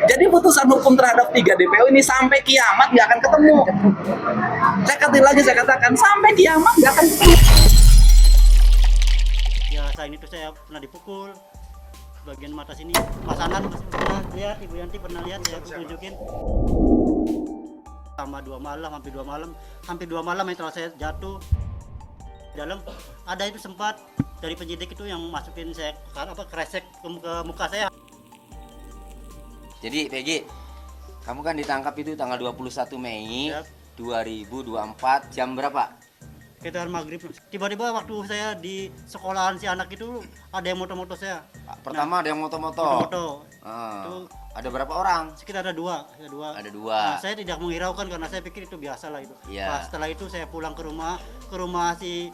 Jadi putusan hukum terhadap 3 DPO ini sampai kiamat nggak akan ketemu. Saya katakan sampai kiamat nggak akan ketemu. Ya selain itu saya pernah dipukul bagian mata sini. Mas Anan pernah lihat, Ibu Yanti pernah lihat, saya tunjukin. Sama 2 malam, hampir 2 malam setelah saya jatuh dalam ada itu sempat dari penyidik itu yang masukin saya kresek ke muka saya. Jadi Peggy, kamu kan ditangkap itu tanggal 21 Mei Yap. 2024 jam berapa? Sekitar maghrib. Tiba-tiba waktu saya di sekolahan si anak itu ada yang moto-moto saya. Pertama ada yang moto-moto. Moto-moto. Itu ada berapa orang? Sekitar ada dua. Ada dua. Nah, saya tidak menghiraukan karena saya pikir itu biasa lah itu. Iya. Nah, setelah itu saya pulang ke rumah si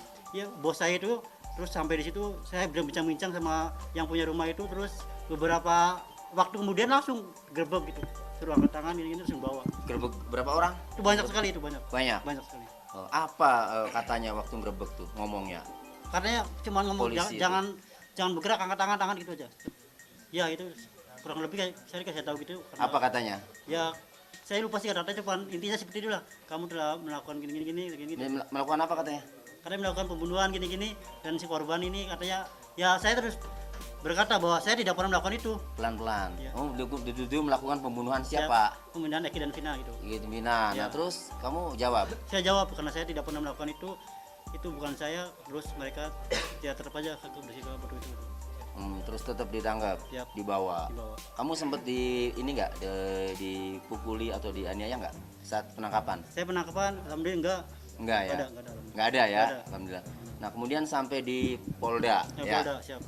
bos saya itu. Terus sampai di situ saya bincang-bincang sama yang punya rumah itu. Terus beberapa waktu kemudian langsung gerbek gitu. Suruh angkat tangan ini langsung bawa. Gerbek berapa orang? Itu banyak sekali itu banyak. Banyak sekali. Apa katanya waktu ngerebek tuh ngomongnya? Karena cuma ngomong Polisi jangan bergerak, angkat tangan gitu aja. Ya itu kurang lebih saya tahu gitu. Apa katanya? Ya saya lupa sih katanya, cuma intinya seperti itulah. Kamu telah melakukan gini. Melakukan apa katanya? Karena melakukan pembunuhan gini dan si korban ini katanya, ya saya terus berkata bahwa saya tidak pernah melakukan itu. Pelan-pelan. Ya. Oh, dia melakukan pembunuhan siapa? Pembunuhan Eki dan Vina gitu. Gitu Mina. Ya. Nah, terus kamu jawab? Saya jawab karena saya tidak pernah melakukan itu bukan saya. Terus mereka ya tetap aja bersih betul itu. Terus tetap ditangkap, Yap. dibawa. Dibawa. Kamu sempet dipukuli atau dianiaya nggak saat penangkapan? Saya penangkapan alhamdulillah Enggak ya? Nggak ada ya? Nggak ada. Alhamdulillah. Nah, kemudian sampai di Polda, ya? Polda, siap.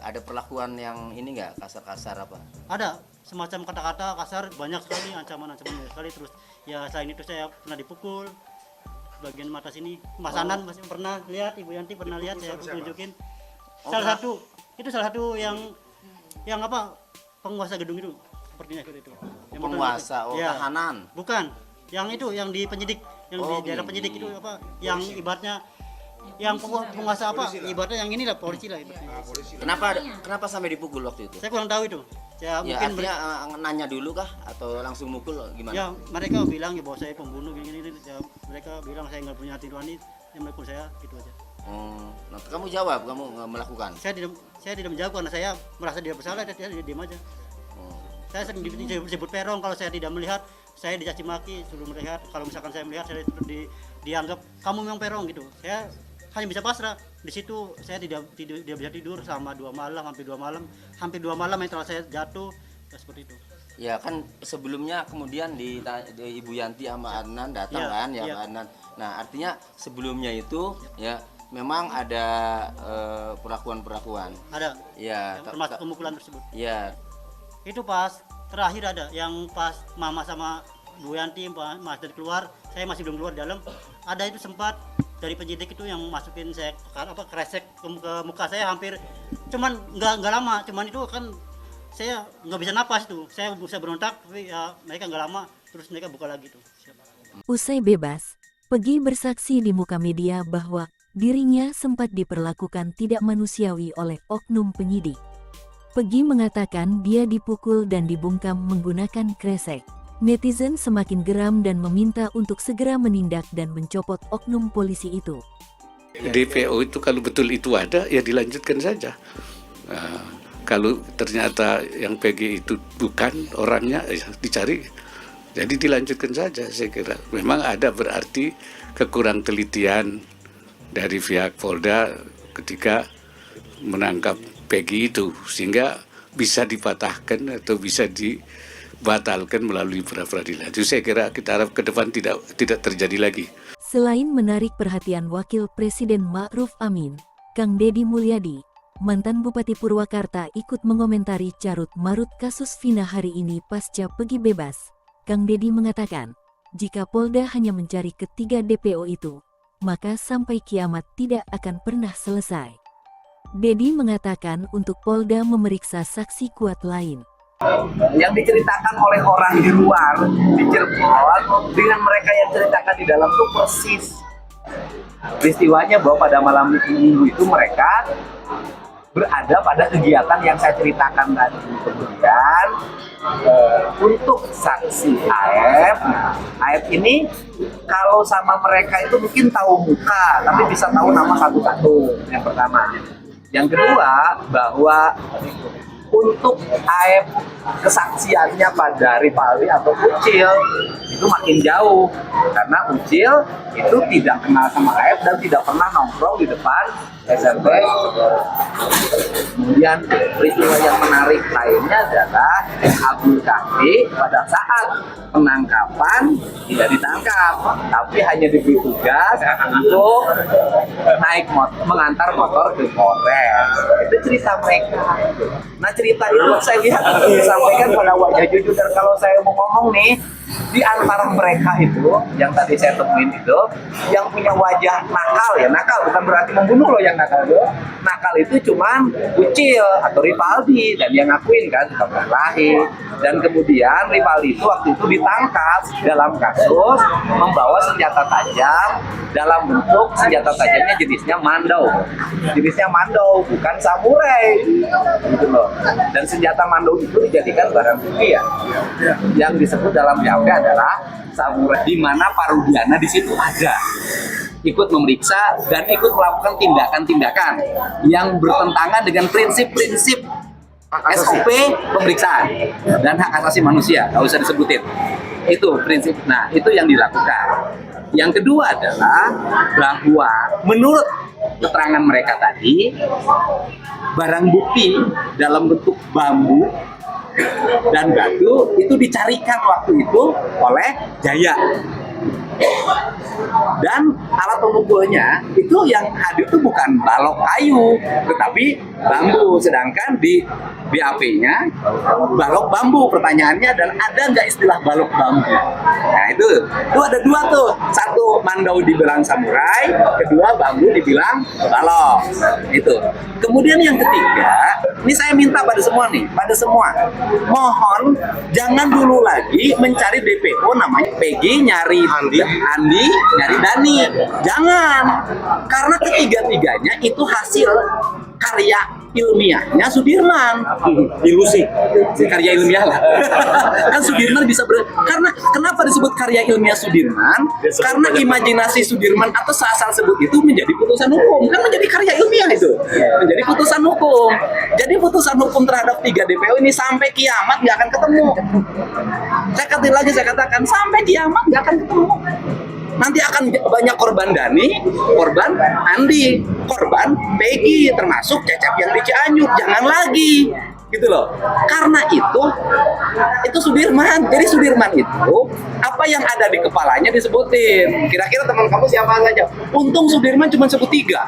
Ada perlakuan yang ini nggak kasar-kasar apa? Ada semacam kata-kata kasar banyak sekali, ancaman-ancaman banyak sekali. Terus ya selain itu saya pernah dipukul bagian mata sini. Mas Anan masih pernah lihat, Ibu Yanti pernah lihat, saya tunjukin. Salah satu yang apa, penguasa gedung itu sepertinya itu. Yang Penguasa, ya. tahanan. Bukan, yang itu yang di penyidik, yang di daerah penyidik itu apa, yang ibaratnya yang penguasa apa, ibaratnya yang inilah polisi lah itu. Kenapa sampai dipukul waktu itu? Saya kurang tahu itu. Ya, Ya, mungkin artinya nanya dulu kah atau langsung mukul gimana? ya mereka bilang ya bahwa saya pembunuh gini. Ya, mereka bilang saya nggak punya hati nurani, yang melakukan saya gitu aja. Nah, kamu jawab, kamu nggak melakukan? Saya tidak menjawab karena saya merasa dia bersalah, saya diam aja. Saya sering disebut perong kalau saya tidak melihat, saya dicaci maki suruh melihat. Kalau misalkan saya melihat, saya dianggap kamu memang perong gitu. Saya hanya bisa pasrah. Di situ saya tidak bisa tidur selama 2 malam, hampir 2 malam setelah saya jatuh, ya, seperti itu. Ya kan sebelumnya kemudian di Ibu Yanti sama Adnan datang Ya, kan ya, ya. Pak Adnan. Nah, artinya sebelumnya itu ya memang ada perlakuan. Ada. Ya, Termasuk pemukulan tersebut. ya. Itu pas terakhir ada yang pas Mama sama Bu Yanti Mas dari keluar, saya masih belum keluar dalam. Ada itu sempat dari penyidik itu yang masukin saya kresek ke muka saya hampir, cuman nggak lama, cuman itu kan saya nggak bisa napas tuh, saya bisa berontak tapi ya mereka nggak lama, terus mereka buka lagi tuh. Usai bebas, Peggy bersaksi di muka media bahwa dirinya sempat diperlakukan tidak manusiawi oleh oknum penyidik. Peggy mengatakan dia dipukul dan dibungkam menggunakan kresek. Netizen semakin geram dan meminta untuk segera menindak dan mencopot oknum polisi itu. DPO itu kalau betul itu ada, ya dilanjutkan saja. Nah, kalau ternyata yang PG itu bukan orangnya, ya dicari. Jadi dilanjutkan saja, saya kira. Memang ada berarti kekurang telitian dari pihak Polda ketika menangkap PG itu, sehingga bisa dipatahkan atau bisa dibatalkan melalui pra-peradilan. Itu saya kira kita harap ke depan tidak terjadi lagi. Selain menarik perhatian Wakil Presiden Ma'ruf Amin, Kang Deddy Mulyadi, mantan Bupati Purwakarta ikut mengomentari carut marut kasus Vina hari ini pasca Peggy bebas. Kang Deddy mengatakan, jika Polda hanya mencari ketiga DPO itu, maka sampai kiamat tidak akan pernah selesai. Deddy mengatakan untuk Polda memeriksa saksi kuat lain. Yang diceritakan oleh orang di luar di Cirebon dengan mereka yang ceritakan di dalam itu persis. Peristiwanya bahwa pada malam minggu itu mereka berada pada kegiatan yang saya ceritakan tadi. Kemudian untuk saksi Aep, Aep ini kalau sama mereka itu mungkin tahu muka, tapi bisa tahu nama satu-satu. Yang pertama. Yang kedua, bahwa untuk Aep kesaksiannya pada Rivaldi atau Ucil itu makin jauh, karena Ucil itu tidak kenal sama Aep dan tidak pernah nongkrong di depan SMP. Kemudian peristiwa yang menarik lainnya adalah Abdul Kahfi pada saat penangkapan tidak ditangkap, tapi hanya diberi tugas untuk naik motor, mengantar motor ke Polres. Itu cerita mereka. Nah, cerita itu saya lihat disampaikan pada wajah jujur, dan kalau saya mau ngomong nih, di antara mereka itu yang tadi saya temuin itu yang punya wajah nakal, ya nakal bukan berarti membunuh loh, yang nakal itu cuman Ucil atau Rivaldi, dan dia ngakuin kan suka berkelahi. Dan kemudian Rivaldi itu waktu itu ditangkap dalam kasus membawa senjata tajam dalam bentuk senjata tajamnya jenisnya mandau, bukan samurai gitu loh. Dan senjata mandau itu dijadikan barang bukti ya, yang disebut dalam BAP adalah samurai, di mana Parudiana di situ ada ikut memeriksa dan ikut melakukan tindakan-tindakan yang bertentangan dengan prinsip-prinsip SOP pemeriksaan dan hak asasi manusia, nggak usah disebutin. Itu prinsip. Nah, itu yang dilakukan. Yang kedua adalah bahwa menurut keterangan mereka tadi, barang bukti dalam bentuk bambu dan batu itu dicarikan waktu itu oleh Jaya. Dan alat pemukulnya itu yang hadir itu bukan balok kayu, tetapi bambu. Sedangkan di BAP-nya balok bambu. Pertanyaannya dan ada nggak istilah balok bambu? Nah itu ada dua tuh. Satu mandau dibilang samurai, kedua bambu dibilang balok. Itu. Kemudian yang ketiga, ini saya minta pada semua, mohon jangan dulu lagi mencari DPO namanya Peggy nyari Andi nyari Dani. Jangan, karena ketiga-tiganya itu hasil karya ilmiahnya Sudirman. Ilusi karya ilmiah lah. Kan Sudirman bisa karena kenapa disebut karya ilmiah Sudirman? Karena imajinasi Sudirman atau asal sebut itu menjadi putusan hukum, kan menjadi karya ilmiah itu, menjadi putusan hukum. Jadi putusan hukum terhadap 3 DPO ini sampai kiamat nggak akan ketemu. Saya katakan sampai kiamat nggak akan ketemu. Nanti akan banyak korban Dani, korban Andi, korban Peggy, termasuk Cecep yang di Cianjur. Jangan lagi, gitu loh. Karena itu Sudirman. Jadi Sudirman itu apa yang ada di kepalanya disebutin. Kira-kira teman kamu siapa saja? Untung Sudirman cuma sebut 3.